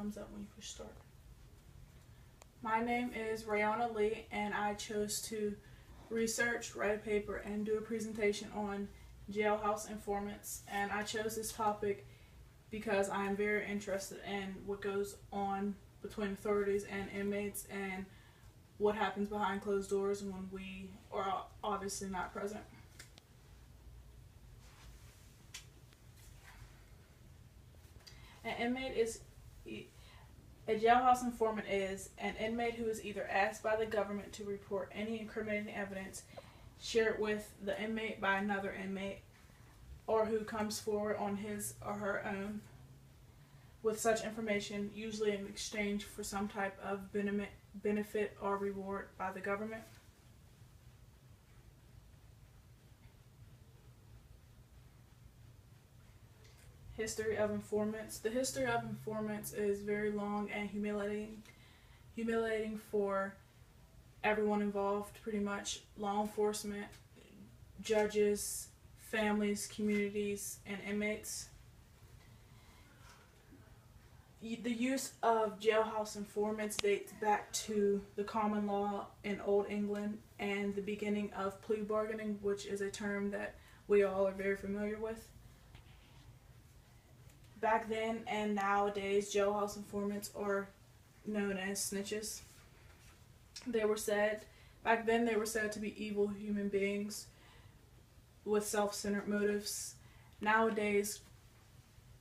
comes up when you push start. My name is Rayonna Lee, and I chose to research, write a paper, and do a presentation on Jailhouse Informants. And I chose this topic because I am very interested in what goes on between authorities and inmates and what happens behind closed doors when we are obviously not present. A jailhouse informant is an inmate who is either asked by the government to report any incriminating evidence shared with the inmate by another inmate, or who comes forward on his or her own with such information, usually in exchange for some type of benefit or reward by the government. History of informants. The history of informants is very long and humiliating for everyone involved, pretty much law enforcement, judges, families, communities, and inmates. The use of jailhouse informants dates back to the common law in Old England and the beginning of plea bargaining, which is a term that we all are very familiar with. Back then and nowadays, jailhouse informants are known as snitches. Back then they were said to be evil human beings with self-centered motives. Nowadays,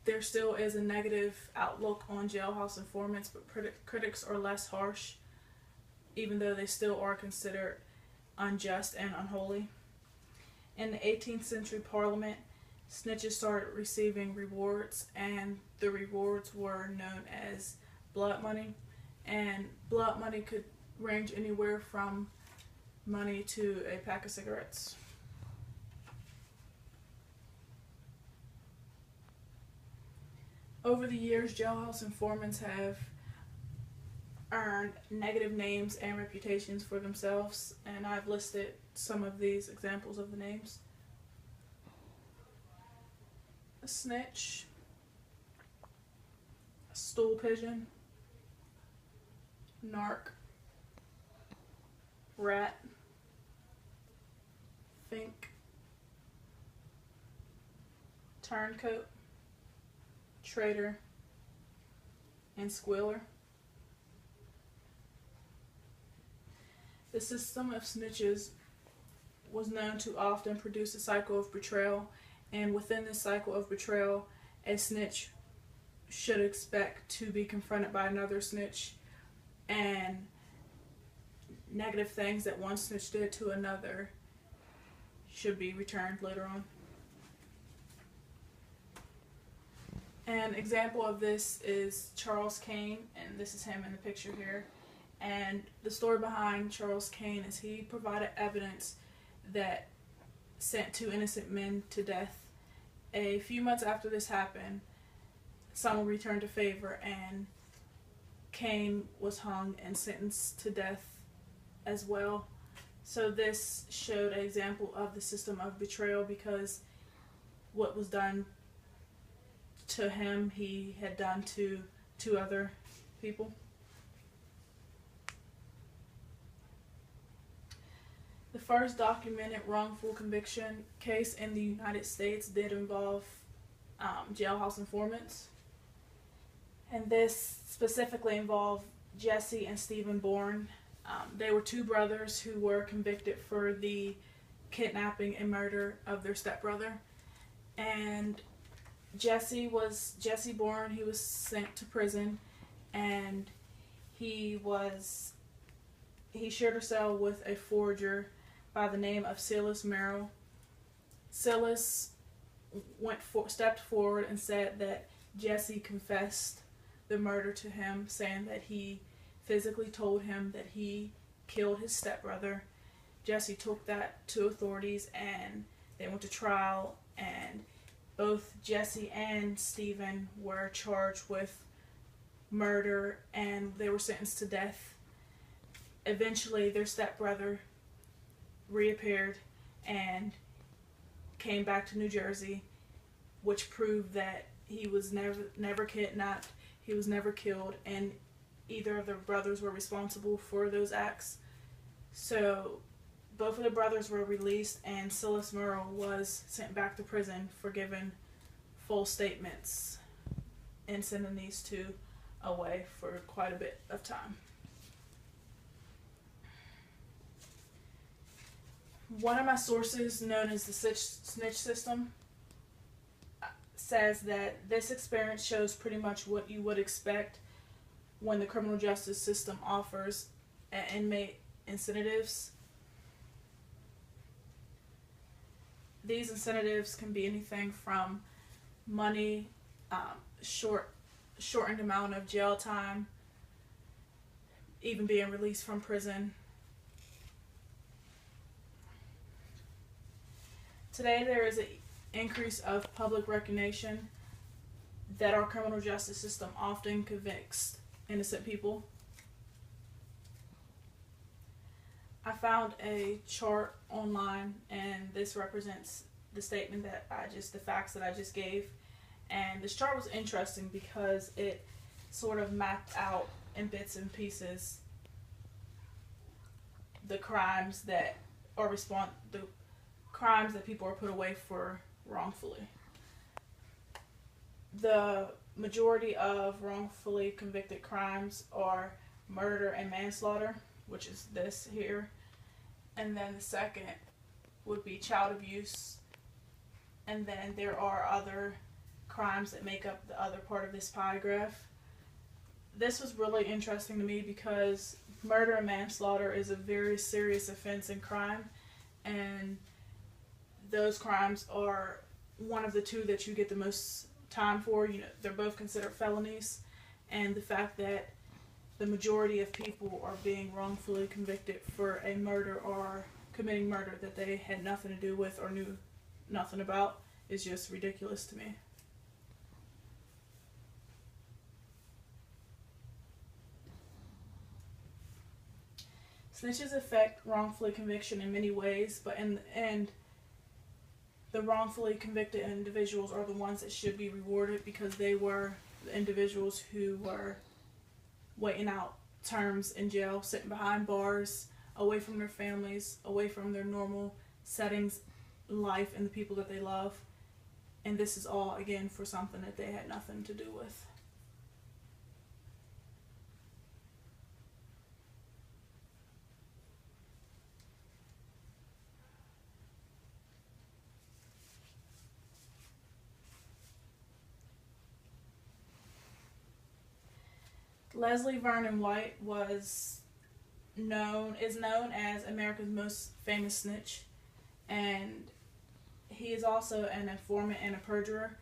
there still is a negative outlook on jailhouse informants, but critics are less harsh, even though they still are considered unjust and unholy. In the 18th century Parliament, snitches started receiving rewards, and the rewards were known as blood money. And blood money could range anywhere from money to a pack of cigarettes. Over the years, jailhouse informants have earned negative names and reputations for themselves, and I've listed some of these examples of the names. A snitch, a stool pigeon, narc, rat, fink, turncoat, traitor, and squealer. The system of snitches was known to often produce a cycle of betrayal, and within this cycle of betrayal, a snitch should expect to be confronted by another snitch, and negative things that one snitch did to another should be returned later on. An example of this is Charles Kane, and this is him in the picture here. And the story behind Charles Kane is he provided evidence that sent two innocent men to death. A few months after this happened, someone returned a favor, and Kane was hung and sentenced to death as well. So this showed an example of the system of betrayal, because what was done to him, he had done to two other people. The first documented wrongful conviction case in the United States did involve jailhouse informants. And this specifically involved Jesse and Stephen Bourne. They were two brothers who were convicted for the kidnapping and murder of their stepbrother. And Jesse Bourne, he was sent to prison, and he shared a cell with a forger by the name of Silas Merrill. Silas stepped forward and said that Jesse confessed the murder to him, saying that he physically told him that he killed his stepbrother. Jesse took that to authorities, and they went to trial, and both Jesse and Stephen were charged with murder, and they were sentenced to death. Eventually, their stepbrother reappeared and came back to New Jersey, which proved that he was never kidnapped. He was never killed, and either of the brothers were responsible for those acts. So both of the brothers were released, and Silas Merle was sent back to prison for giving false statements and sending these two away for quite a bit of time. One of my sources, known as the snitch system, says that this experience shows pretty much what you would expect when the criminal justice system offers inmate incentives. These incentives can be anything from money, shortened amount of jail time, even being released from prison. Today there is an increase of public recognition that our criminal justice system often convicts innocent people. I found a chart online, and this represents the statement that the facts that I just gave. And this chart was interesting because it sort of mapped out in bits and pieces the crimes that the crimes that people are put away for wrongfully. The majority of wrongfully convicted crimes are murder and manslaughter, which is this here. And then the second would be child abuse. And then there are other crimes that make up the other part of this pie graph. This was really interesting to me because murder and manslaughter is a very serious offense and crime, and those crimes are one of the two that you get the most time for. They're both considered felonies, and the fact that the majority of people are being wrongfully convicted for a murder or committing murder that they had nothing to do with or knew nothing about is just ridiculous to me. Snitches affect wrongfully conviction in many ways, but in the end, the wrongfully convicted individuals are the ones that should be rewarded because they were the individuals who were waiting out terms in jail, sitting behind bars, away from their families, away from their normal settings in life and the people that they love. And this is all, again, for something that they had nothing to do with. Leslie Vernon White is known as America's most famous snitch, and he is also an informant and a perjurer.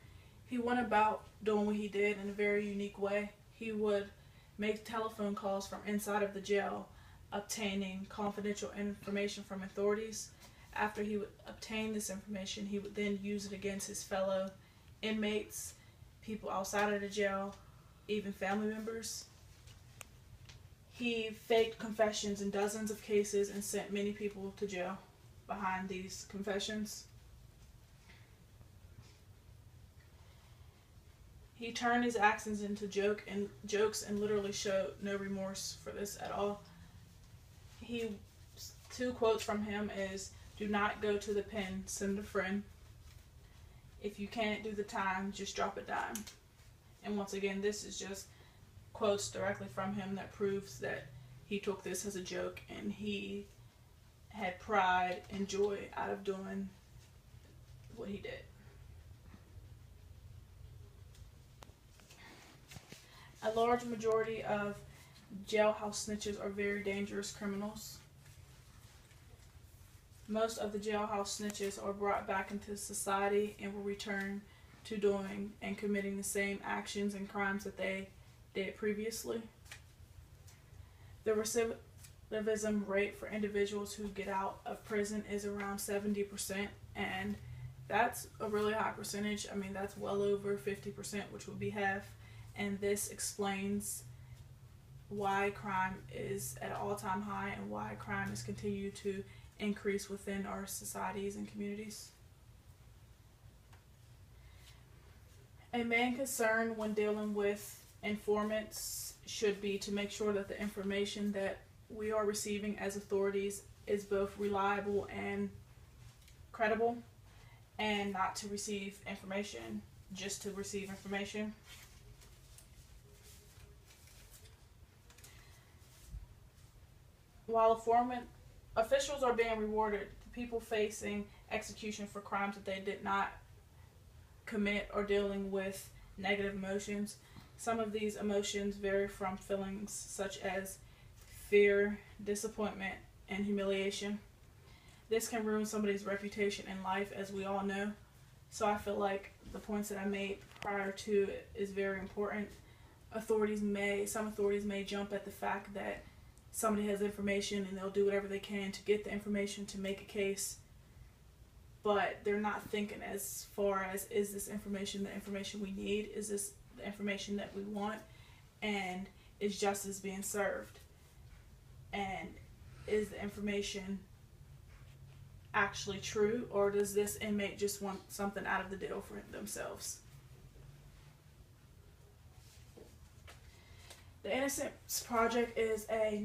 He went about doing what he did in a very unique way. He would make telephone calls from inside of the jail, obtaining confidential information from authorities. After he would obtain this information, he would then use it against his fellow inmates, people outside of the jail, even family members. He faked confessions in dozens of cases and sent many people to jail behind these confessions. He turned his actions into jokes and literally showed no remorse for this at all. Two quotes from him is, "Do not go to the pen, send a friend. If you can't do the time, just drop a dime." And once again, this is just quotes directly from him that proves that he took this as a joke and he had pride and joy out of doing what he did. A large majority of jailhouse snitches are very dangerous criminals. Most of the jailhouse snitches are brought back into society and will return to doing and committing the same actions and crimes that they did previously. The recidivism rate for individuals who get out of prison is around 70%, and that's a really high percentage. I mean, that's well over 50%, which would be half, and this explains why crime is at an all-time high and why crime has continued to increase within our societies and communities. A main concern when dealing with informants should be to make sure that the information that we are receiving as authorities is both reliable and credible, and not to receive information just to receive information. While officials are being rewarded, people facing execution for crimes that they did not commit or dealing with negative emotions. Some of these emotions vary from feelings such as fear, disappointment, and humiliation. This can ruin somebody's reputation in life, as we all know. So I feel like the points that I made prior to it is very important. Some authorities may jump at the fact that somebody has information and they'll do whatever they can to get the information to make a case, but they're not thinking as far as, is this information the information we need? Is this the information that we want? And is justice being served? And is the information actually true, or does this inmate just want something out of the deal for themselves? The Innocence Project is a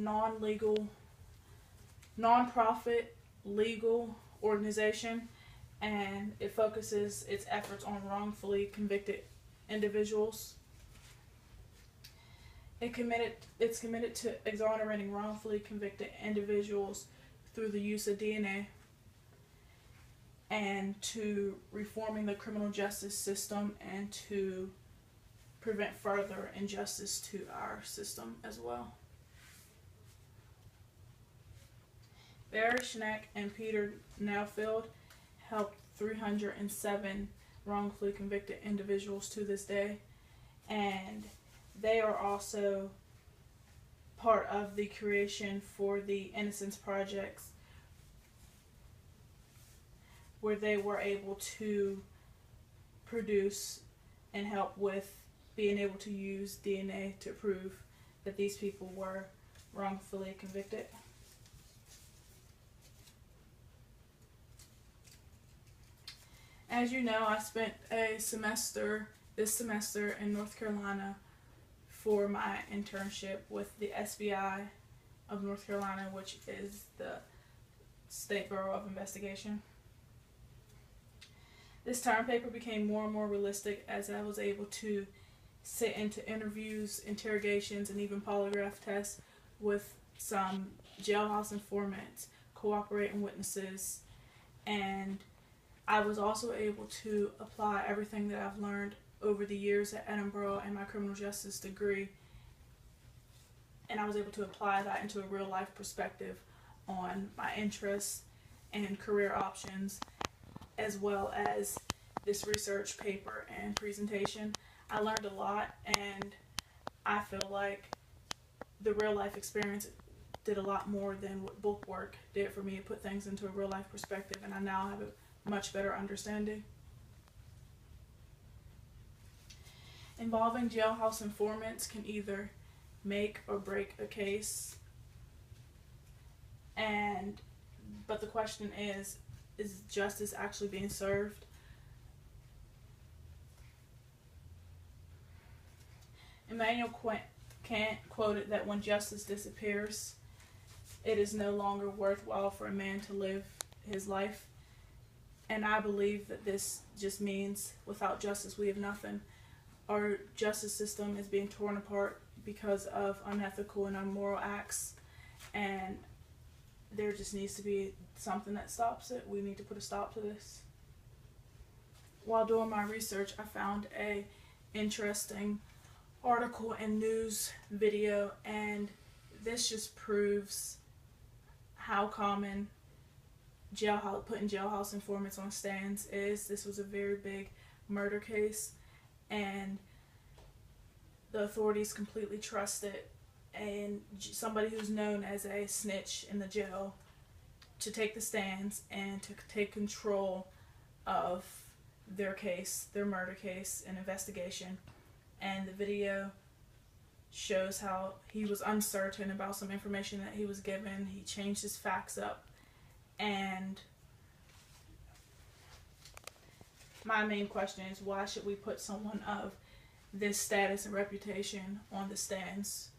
non-profit legal organization, and it focuses its efforts on wrongfully convicted individuals. It's committed to exonerating wrongfully convicted individuals through the use of DNA, and to reforming the criminal justice system, and to prevent further injustice to our system as well. Barry Schneck and Peter Neufeld helped 307 wrongfully convicted individuals to this day, and they are also part of the creation for the Innocence Projects, where they were able to produce and help with being able to use DNA to prove that these people were wrongfully convicted. As you know, I spent this semester in North Carolina for my internship with the SBI of North Carolina, which is the State Bureau of Investigation. This term paper became more and more realistic as I was able to sit into interviews, interrogations, and even polygraph tests with some jailhouse informants, cooperating witnesses, and I was also able to apply everything that I've learned over the years at Edinburgh and my criminal justice degree, and I was able to apply that into a real life perspective on my interests and career options, as well as this research paper and presentation. I learned a lot, and I feel like the real life experience did a lot more than what book work did for me. It put things into a real life perspective, and I now have a much better understanding. Involving jailhouse informants can either make or break a case, but the question is justice actually being served? Immanuel Kant quoted that when justice disappears, it is no longer worthwhile for a man to live his life. And I believe that this just means without justice we have nothing. Our justice system is being torn apart because of unethical and immoral acts, and there just needs to be something that stops it. We need to put a stop to this. While doing my research, I found a interesting article and news video, and this just proves how common putting jailhouse informants on stands is. This was a very big murder case, and the authorities completely trusted somebody who's known as a snitch in the jail to take the stands and to take control of their case, their murder case and investigation. And the video shows how he was uncertain about some information that he was given. He changed his facts up, and my main question is, why should we put someone of this status and reputation on the stands.